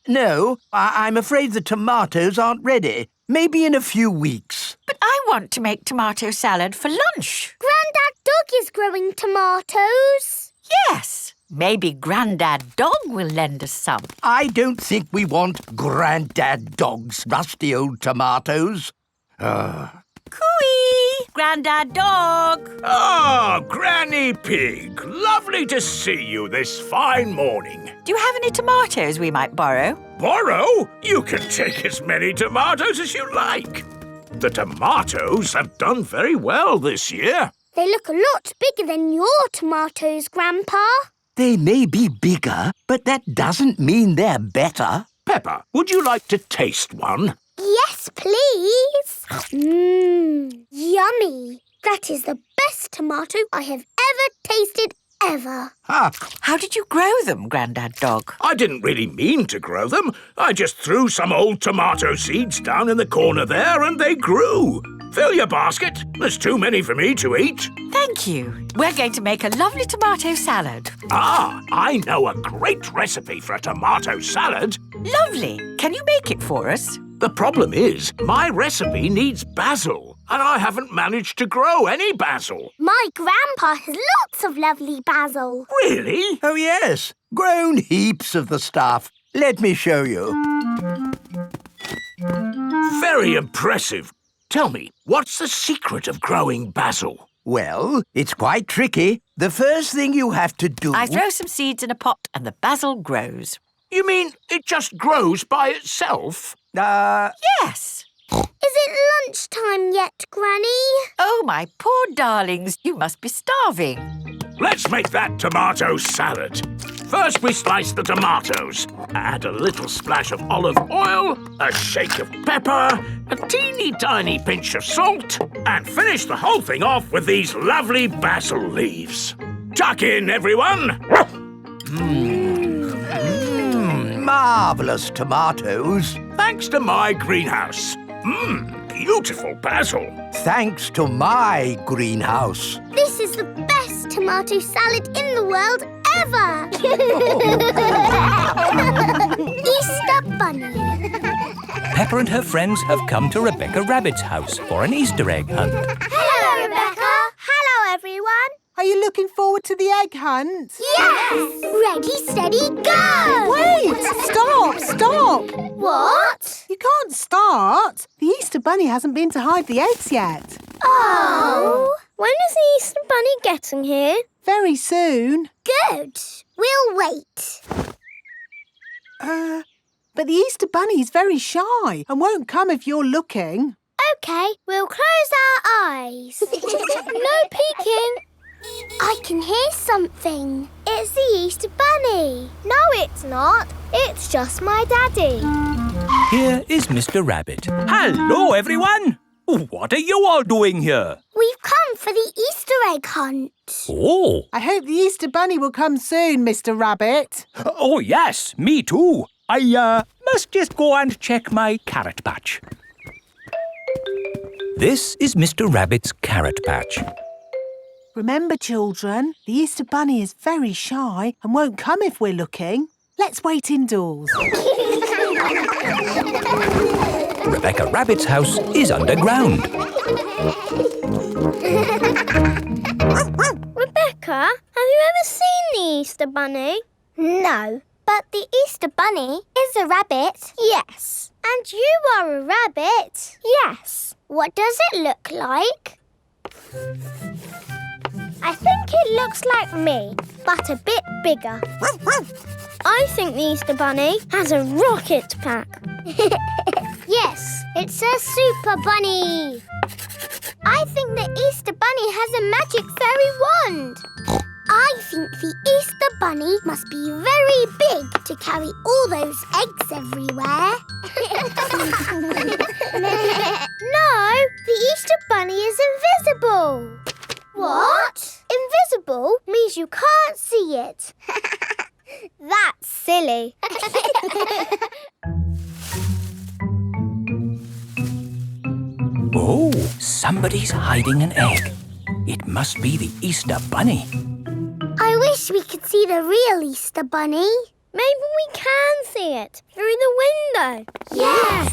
No. I'm afraid the tomatoes aren't ready. Maybe in a few weeks. But I want to make tomato salad for lunch. Grandad Dog is growing tomatoes. Yes. Maybe Grandad Dog will lend us some. I don't think we want Grandad Dog's rusty old tomatoes. Cooey! Grandad Dog! Ah, Granny Pig. Lovely to see you this fine morning. Do you have any tomatoes we might borrow? Borrow? You can take as many tomatoes as you like. The tomatoes have done very well this year. They look a lot bigger than your tomatoes, Grandpa. They may be bigger, but that doesn't mean they're better. Peppa, would you like to taste one? Yes, please. Yummy. That is the best tomato I have ever tasted ever. How did you grow them, Grandad Dog? I didn't really mean to grow them. I just threw some old tomato seeds down in the corner there and they grew. Fill your basket. There's too many for me to eat. Thank you. We're going to make a lovely tomato salad. Ah, I know a great recipe for a tomato salad. Lovely. Can you make it for us? The problem is, my recipe needs basil, and I haven't managed to grow any basil. My grandpa has lots of lovely basil. Really? Oh, yes. Grown heaps of the stuff. Let me show you. Very impressive. Tell me, what's the secret of growing basil? Well, it's quite tricky. The first thing you have to do... I throw some seeds in a pot and the basil grows. You mean it just grows by itself? Yes. Is it lunchtime yet, Granny? Oh, my poor darlings, you must be starving. Let's make that tomato salad. First we slice the tomatoes. Add a little splash of olive oil, a shake of pepper, a teeny tiny pinch of salt, and finish the whole thing off with these lovely basil leaves. Tuck in, everyone! Marvellous tomatoes. Thanks to my greenhouse. Beautiful basil. Thanks to my greenhouse. This is the best tomato salad in the world ever. Easter Bunny. Peppa and her friends have come to Rebecca Rabbit's house for an Easter egg hunt. Hello, Rebecca. Hello, everyone. Are you looking forward to the egg hunt? Yes! Ready, steady, go! Wait! Stop! What? You can't start. The Easter Bunny hasn't been to hide the eggs yet. Oh! When is the Easter Bunny getting here? Very soon. Good. We'll wait. But the Easter Bunny's very shy and won't come if you're looking. OK, we'll close our eyes. No peeking. I can hear something. It's the Easter Bunny. No, it's not. It's just my daddy. Here is Mr. Rabbit. Hello, everyone. What are you all doing here? We've come for the Easter egg hunt. Oh. I hope the Easter Bunny will come soon, Mr. Rabbit. Oh, yes, me too. I must just go and check my carrot patch. This is Mr. Rabbit's carrot patch. Remember, children, the Easter Bunny is very shy and won't come if we're looking. Let's wait indoors. Rebecca Rabbit's house is underground. Rebecca, have you ever seen the Easter Bunny? No, but the Easter Bunny is a rabbit. Yes. And you are a rabbit. Yes. What does it look like? I think it looks like me, but a bit bigger. I think the Easter Bunny has a rocket pack. Yes, it's a super bunny. I think the Easter Bunny has a magic fairy wand. I think the Easter Bunny must be very big to carry all those eggs everywhere. No, the Easter Bunny is invisible. What? Invisible means you can't see it. That's silly. Oh, somebody's hiding an egg. It must be the Easter Bunny. I wish we could see the real Easter Bunny. Maybe we can see it through the window. Yes!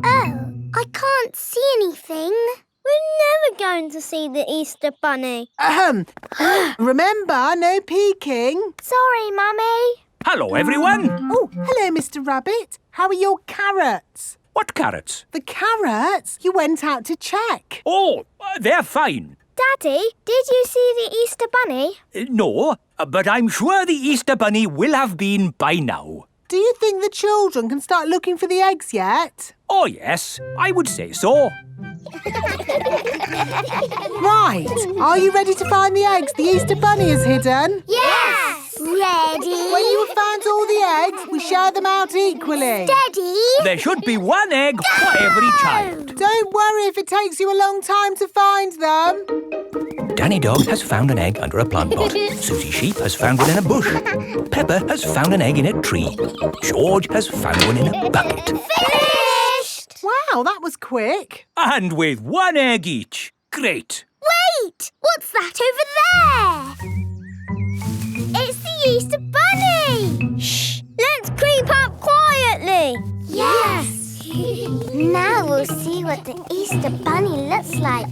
Oh, I can't see anything. We're never going to see the Easter Bunny. Remember, no peeking. Sorry, Mummy. Hello, everyone. Oh, hello, Mr. Rabbit. How are your carrots? What carrots? The carrots you went out to check. Oh, they're fine. Daddy, did you see the Easter Bunny? No, but I'm sure the Easter Bunny will have been by now. Do you think the children can start looking for the eggs yet? Oh, yes, I would say so. Right. Are you ready to find the eggs the Easter Bunny has hidden? Yes! Ready? When you have found all the eggs, we share them out equally. Steady! There should be one egg for every child. Don't worry if it takes you a long time to find them. Danny Dog has found an egg under a plant pot. Susie Sheep has found one in a bush. Peppa has found an egg in a tree. George has found one in a bucket. Finished! Wow, that was quick. And with one egg each. Great. Wait! What's that over there? It's the Easter Bunny! Shh! Let's creep up quietly! Yes! Now we'll see what the Easter Bunny looks like.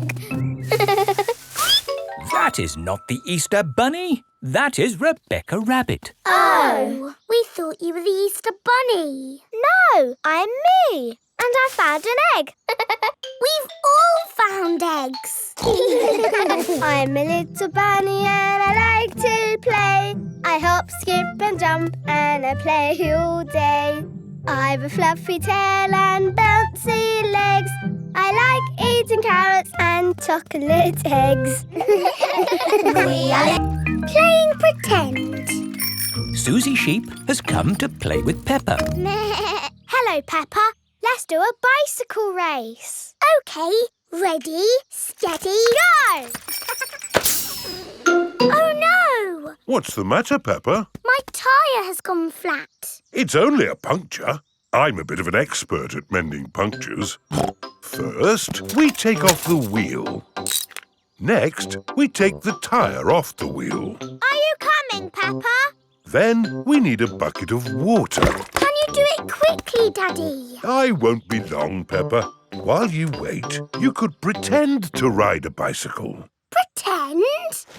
That is not the Easter Bunny. That is Rebecca Rabbit. Oh! We thought you were the Easter Bunny. No, I'm me. And I found an egg. We've all found eggs. I'm a little bunny and I like to play. I hop, skip and jump and I play all day. I've a fluffy tail and bouncy legs. I like eating carrots and chocolate eggs. We are playing pretend. Susie Sheep has come to play with Peppa. Hello, Peppa. Let's do a bicycle race. OK, ready, steady, go! Oh, no! What's the matter, Peppa? My tyre has gone flat. It's only a puncture. I'm a bit of an expert at mending punctures. First, we take off the wheel. Next, we take the tyre off the wheel. Are you coming, Peppa? Then we need a bucket of water. Can you do it quickly, Daddy? I won't be long, Peppa. While you wait, you could pretend to ride a bicycle. Pretend?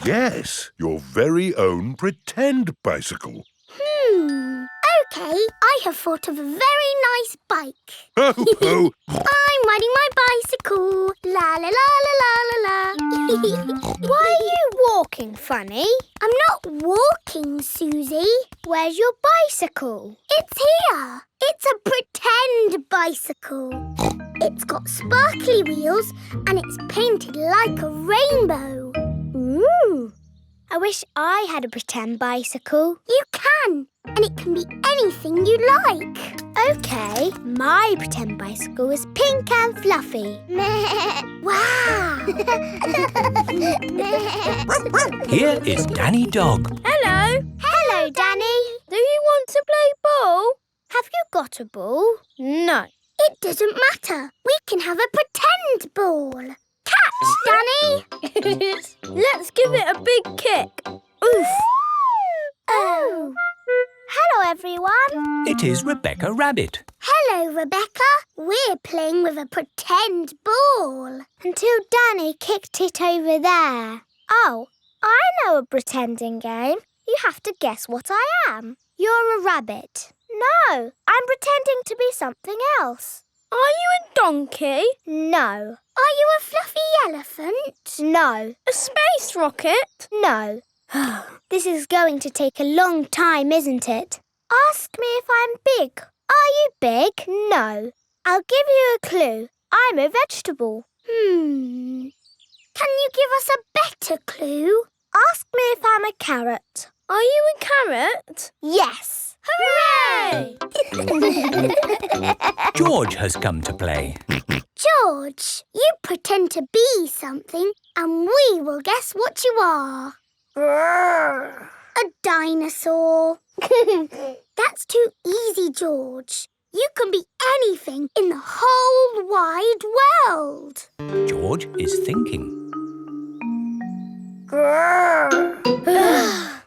Yes, your very own pretend bicycle. OK, I have thought of a very nice bike. Ho, ho! I'm riding my bicycle. La la la la la la. Why are you walking funny? I'm not walking, Susie. Where's your bicycle? It's here. It's a pretend bicycle. It's got sparkly wheels and it's painted like a rainbow. Ooh. I wish I had a pretend bicycle. You can. And it can be anything you like. OK, my pretend bicycle is pink and fluffy. Wow! Here is Danny Dog. Hello. Hello, Danny. Do you want to play ball? Have you got a ball? No. It doesn't matter. We can have a pretend ball. Catch, Danny! Let's give it a big kick. Oof! Oh! Hello, everyone. It is Rebecca Rabbit. Hello, Rebecca. We're playing with a pretend ball until Danny kicked it over there. Oh, I know a pretending game. You have to guess what I am. You're a rabbit. No, I'm pretending to be something else. Are you a donkey? No. Are you a fluffy elephant? No. A space rocket? No. This is going to take a long time, isn't it? Ask me if I'm big. Are you big? No. I'll give you a clue. I'm a vegetable. Can you give us a better clue? Ask me if I'm a carrot. Are you a carrot? Yes. Hooray! George has come to play. George, you pretend to be something and we will guess what you are. A dinosaur. That's too easy, George. You can be anything in the whole wide world. George is thinking.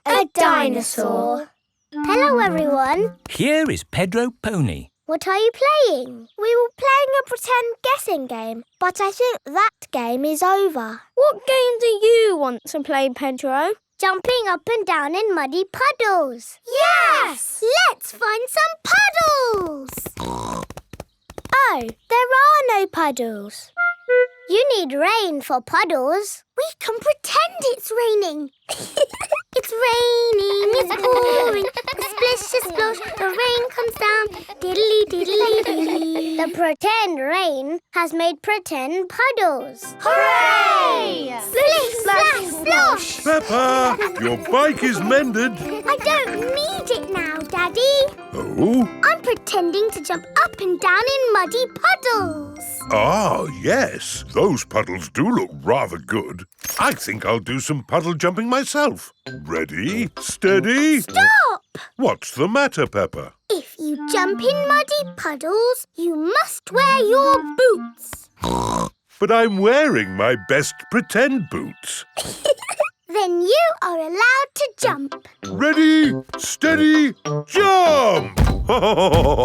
A dinosaur. Hello, everyone. Here is Pedro Pony. What are you playing? We were playing a pretend guessing game, but I think that game is over. What game do you want to play, Pedro? Jumping up and down in muddy puddles. Yes! Let's find some puddles! Oh, there are no puddles. You need rain for puddles. We can pretend it's raining. It's raining, it's pouring, a splish, a splosh, the rain comes down, diddly diddly diddly. The pretend rain has made pretend puddles. Hooray! Splish, splash, splosh! Peppa, your bike is mended. I don't need it now, Daddy. Oh? I'm pretending to jump up and down in muddy puddles. Ah, yes. Those puddles do look rather good. I think I'll do some puddle jumping myself. Ready, steady. Stop! What's the matter, Peppa? If you jump in muddy puddles, you must wear your boots. But I'm wearing my best pretend boots. Then you are allowed to jump. Ready, steady, jump!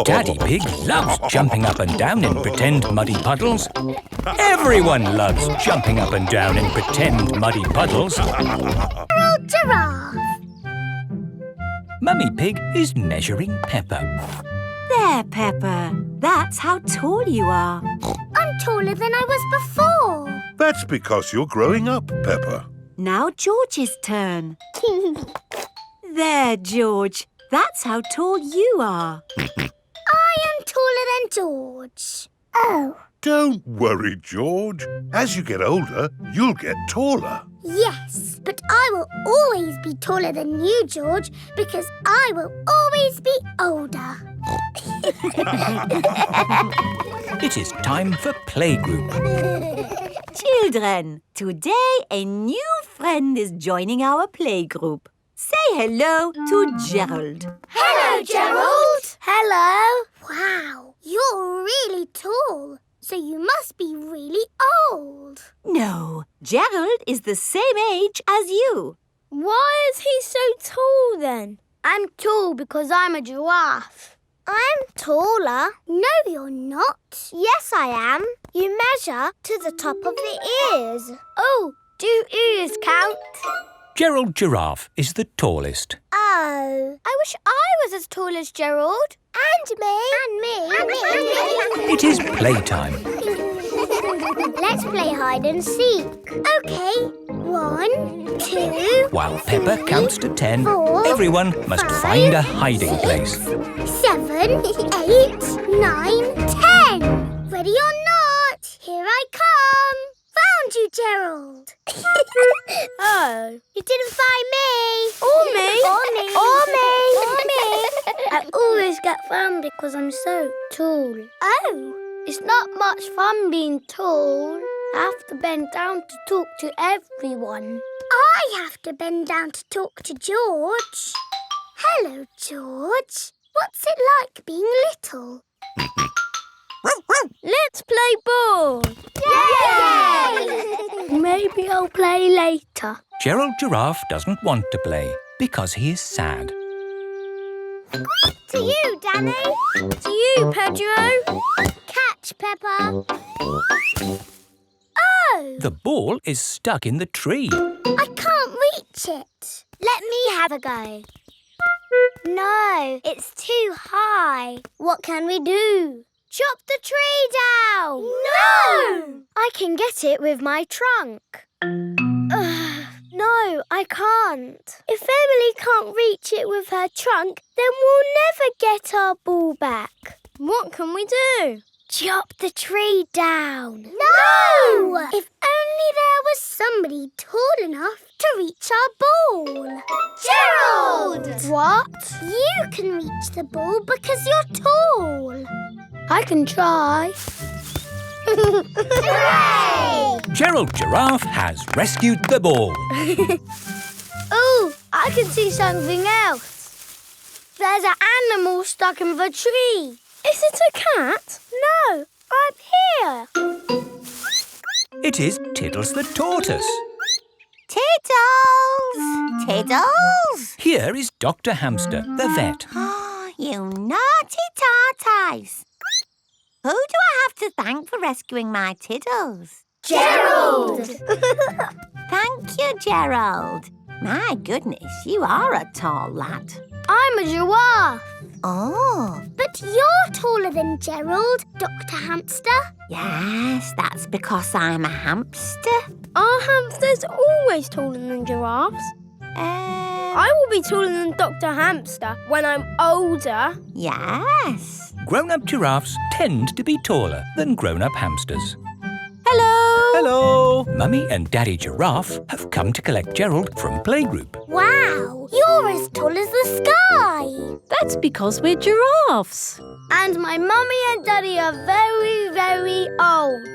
Daddy Pig loves jumping up and down in pretend muddy puddles. Everyone loves jumping up and down in pretend muddy puddles. Gerald Giraffe. Mummy Pig is measuring Peppa. There, Peppa. That's how tall you are. I'm taller than I was before. That's because you're growing up, Peppa. Now George's turn. There, George. That's how tall you are. I am taller than George. Oh. Don't worry, George. As you get older, you'll get taller. Yes, but I will always be taller than you, George, because I will always be older. It is time for playgroup. Children, today a new friend is joining our playgroup. Say hello to Gerald. Hello, Gerald. Hello. Wow, you're really tall, so you must be really old. No, Gerald is the same age as you. Why is he so tall then? I'm tall because I'm a giraffe. I'm taller. No, you're not. Yes, I am. You measure to the top of the ears. Oh, do ears count? Gerald Giraffe is the tallest. Oh, I wish I was as tall as Gerald. And me. And me. And me. It is playtime. Let's play hide and seek. OK. 1, 2... While Peppa counts to 10, 4, everyone must 5, find a hiding 6, place. 7, 8, 9, 10. Ready or not, here I come. Found you, Gerald. Oh, you didn't find me. Or me. Or me. Or me. I always get found because I'm so tall. Oh, it's not much fun being tall. I have to bend down to talk to everyone. I have to bend down to talk to George. Hello, George. What's it like being little? Let's play ball. Yay! Maybe I'll play later. Gerald Giraffe doesn't want to play because he is sad. To you, Danny. To you, Pedro. Catch, Peppa. Oh! The ball is stuck in the tree. I can't reach it. Let me have a go. No, it's too high. What can we do? Chop the tree down! No! I can get it with my trunk. No, I can't. If Emily can't reach it with her trunk, then we'll never get our ball back. What can we do? Chop the tree down. No! If only there was somebody tall enough to reach our ball. Gerald! What? You can reach the ball because you're tall. I can try. Hooray! Gerald Giraffe has rescued the ball. Oh, I can see something else. There's an animal stuck in the tree. Is it a cat? No, I'm here. It is Tiddles the tortoise. Tiddles! Tiddles! Here is Dr. Hamster, the vet. Oh, you naughty tortoise. Who do I have to thank for rescuing my Tiddles? Gerald! Thank you, Gerald. My goodness, you are a tall lad. I'm a giraffe. Oh. But you're taller than Gerald, Dr. Hamster. Yes, that's because I'm a hamster. Are hamsters always taller than giraffes? I will be taller than Dr. Hamster when I'm older. Yes. Grown-up giraffes tend to be taller than grown-up hamsters. Hello. Hello. Mummy and Daddy Giraffe have come to collect Gerald from playgroup. Wow, you're as tall as the sky. That's because we're giraffes. And my mummy and daddy are very, very old.